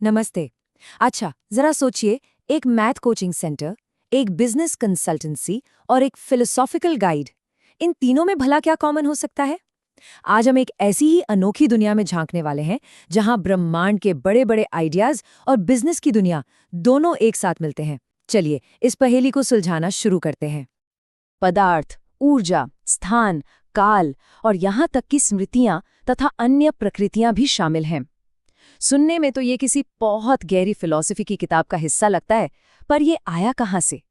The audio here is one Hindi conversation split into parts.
नमस्ते। अच्छा, जरा सोचिए, एक मैथ कोचिंग सेंटर, एक बिजनेस कंसल्टेंसी और एक फिलोसॉफिकल गाइड। इन तीनों में भला क्या कॉमन हो सकता है? आज हम एक ऐसी ही अनोखी दुनिया में झांकने वाले हैं जहां ब्रह्मांड के बड़े बड़े आइडियाज और बिजनेस की दुनिया दोनों एक साथ मिलते हैं। चलिए इस पहेली को सुलझाना शुरू करते हैं। पदार्थ, ऊर्जा, स्थान, काल और यहाँ तक कि स्मृतियाँ तथा अन्य प्रकृतियाँ भी शामिल हैं। सुनने में तो ये किसी बहुत गहरी फिलॉसफी की किताब का हिस्सा लगता है, पर ये आया कहाँ से?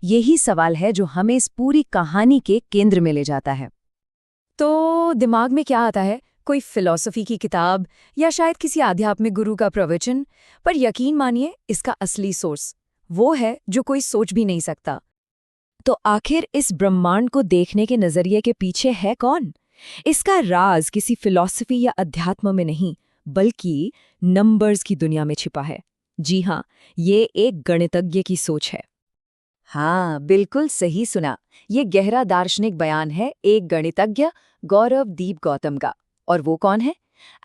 यही सवाल है जो हमें इस पूरी कहानी के केंद्र में ले जाता है। तो दिमाग में क्या आता है? कोई फिलॉसफी की किताब या शायद किसी आध्यात्मिक गुरु का प्रवचन? पर यकीन मानिए, इसका असली सोर्स वो है जो कोई सोच भी नहीं सकता। तो आखिर इस ब्रह्मांड को देखने के नजरिए के पीछे है कौन? इसका राज किसी फिलॉसफी या अध्यात्म में नहीं, बल्कि नंबर्स की दुनिया में छिपा है। जी हाँ, ये एक गणितज्ञ की सोच है। हाँ, बिल्कुल सही सुना। ये गहरा दार्शनिक बयान है एक गणितज्ञ गौरव दीप गौतम का। और वो कौन है?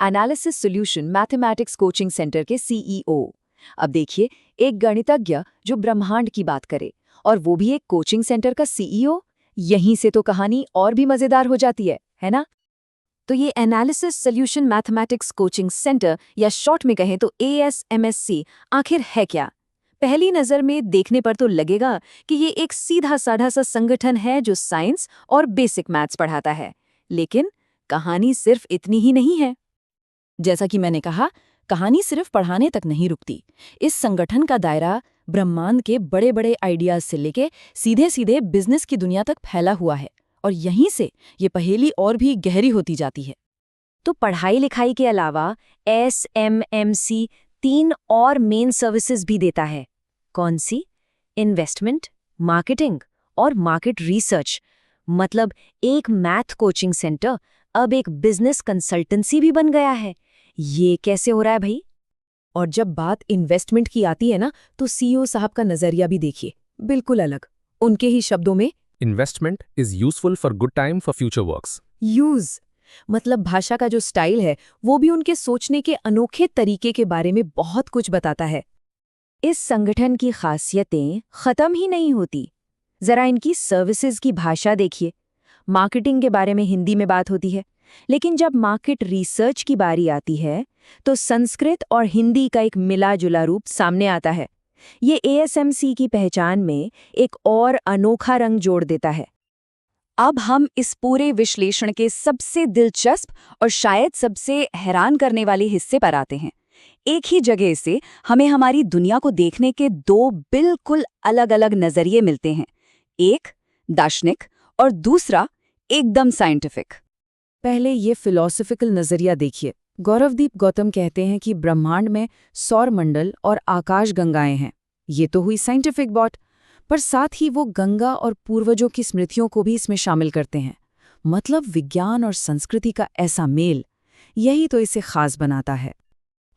Analysis solution mathematics coaching centre के सीईओ। अब देखिए, एक गणितज्ञ जो ब्रह्मांड की बात करे और वो भी एक कोचिंग सेंटर का सीईओ, यहीं से तो कहानी और भी मजेदार हो जाती है ना? तो ये analysis solution mathematics coaching centre या शॉर्ट में कहें तो ASMSC आखिर है क्या? पहली नज़र में देखने पर तो लगेगा कि ये एक सीधा साधा सा संगठन है जो साइंस और बेसिक मैथ्स पढ़ाता है। लेकिन कहानी सिर्फ इतनी ही नहीं है। जैसा कि मैंने कहा, कहानी सिर्फ पढ़ाने तक नहीं रुकती। इस संगठन का दायरा ब्रह्मांड के बड़े बड़े आइडियाज से लेके सीधे सीधे बिजनेस की दुनिया तक फैला हुआ है, और यहीं से ये पहेली और भी गहरी होती जाती है। तो पढ़ाई लिखाई के अलावा SMMC 3 और मेन सर्विसेज भी देता है। कौन सी? इन्वेस्टमेंट, मार्केटिंग और मार्केट रिसर्च। मतलब एक मैथ कोचिंग सेंटर अब एक बिजनेस कंसल्टेंसी भी बन गया है। ये कैसे हो रहा है भाई? और जब बात इन्वेस्टमेंट की आती है ना, तो CEO साहब का नजरिया भी देखिए, बिल्कुल अलग। उनके ही शब्दों में, Investment is useful for good time for future works. Use मतलब भाषा का जो स्टाइल है वो भी उनके सोचने के अनोखे तरीके के बारे में बहुत कुछ बताता है। इस संगठन की खासियतें खत्म ही नहीं होती। जरा इनकी सर्विसेज की भाषा देखिए। मार्केटिंग के बारे में हिंदी में बात होती है, लेकिन जब मार्केट रिसर्च की बारी आती है तो संस्कृत और हिंदी का एक मिला जुला रूप सामने आता है। ये ASMC की पहचान में एक और अनोखा रंग जोड़ देता है। अब हम इस पूरे विश्लेषण के सबसे दिलचस्प और शायद सबसे हैरान करने वाले हिस्से पर आते हैं। एक ही जगह से हमें हमारी दुनिया को देखने के दो बिल्कुल अलग-अलग नजरिए मिलते हैं। एक दार्शनिक और दूसरा एकदम साइंटिफिक। पहले ये फिलॉसफिकल नजरिया देखिए। गौरवदीप गौतम कहते हैं कि ब्रह्मांड में सौर मंडल और आकाश गंगाएं हैं। ये तो हुई साइंटिफिक बात, पर साथ ही वो गंगा और पूर्वजों की स्मृतियों को भी इसमें शामिल करते हैं। मतलब विज्ञान और संस्कृति का ऐसा मेल, यही तो इसे खास बनाता है।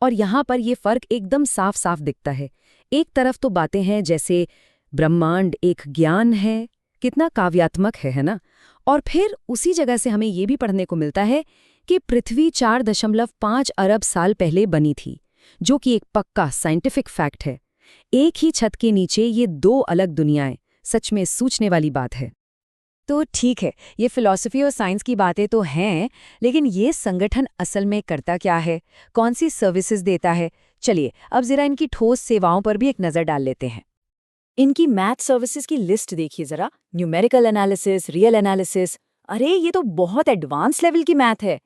और यहाँ पर ये फर्क एकदम साफ साफ दिखता है। एक तरफ तो बातें हैं जैसे ब्रह्मांड एक ज्ञान है, कितना काव्यात्मक है ना? और फिर उसी जगह से हमें ये भी पढ़ने को मिलता है कि पृथ्वी 4.5 अरब साल पहले बनी थी, जो कि एक पक्का साइंटिफिक फैक्ट है। एक ही छत के नीचे ये दो अलग दुनियाएं, सच में सोचने वाली बात है। तो ठीक है, ये फिलॉसफी और साइंस की बातें तो हैं, लेकिन ये संगठन असल में करता क्या है? कौन सी सर्विसेज देता है? चलिए अब जरा इनकी ठोस सेवाओं पर भी एक नज़र डाल लेते हैं। इनकी मैथ सर्विसेज की लिस्ट देखिए जरा। Numerical analysis, real analysis. अरे ये तो बहुत एडवांस लेवल की मैथ है।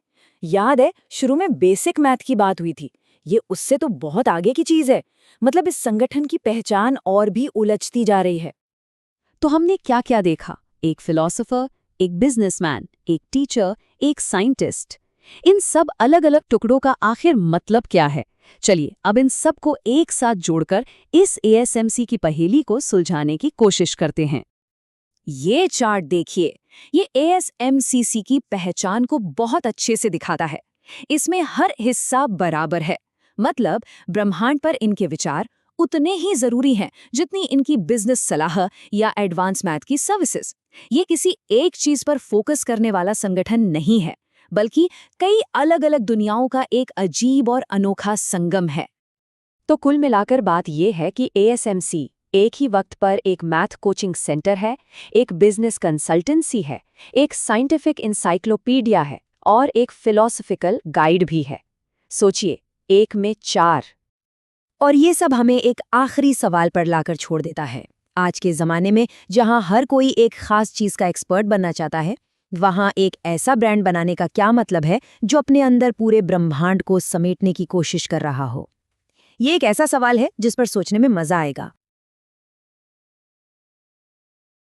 याद है शुरू में बेसिक मैथ की बात हुई थी, ये उससे तो बहुत आगे की चीज है। मतलब इस संगठन की पहचान और भी उलझती जा रही है। तो हमने क्या क्या देखा? एक फिलोसोफर, एक बिजनेसमैन, एक टीचर, एक साइंटिस्ट। इन सब अलग अलग टुकड़ों का आखिर मतलब क्या है? चलिए अब इन सब को एक साथ जोड़कर इस ASMC की पहेली को सुलझाने की कोशिश करते हैं। ये चार्ट देखिए, ये ASMCC की पहचान को बहुत अच्छे से दिखाता है। इसमें हर हिस्सा बराबर है। मतलब ब्रह्मांड पर इनके विचार उतने ही जरूरी हैं जितनी इनकी बिजनेस सलाह या एडवांस मैथ की सर्विसेज। ये किसी एक चीज पर फोकस करने वाला संगठन नहीं है, बल्कि कई अलग अलग दुनियाओं का एक अजीब और अनोखा संगम है। तो कुल मिलाकर बात ये है कि ASMC एक ही वक्त पर एक मैथ कोचिंग सेंटर है, एक बिजनेस कंसल्टेंसी है, एक साइंटिफिक इंसाइक्लोपीडिया है और एक फिलॉसफिकल गाइड भी है। सोचिए, एक में 4। और ये सब हमें एक आखिरी सवाल पर लाकर छोड़ देता है। आज के ज़माने में जहाँ हर कोई एक खास चीज़ का एक्सपर्ट बनना चाहता है, वहाँ एक ऐसा ब्रांड बनाने का क्या मतलब है जो अपने अंदर पूरे ब्रह्मांड को समेटने की कोशिश कर रहा हो? ये एक ऐसा सवाल है जिस पर सोचने में मज़ा आएगा।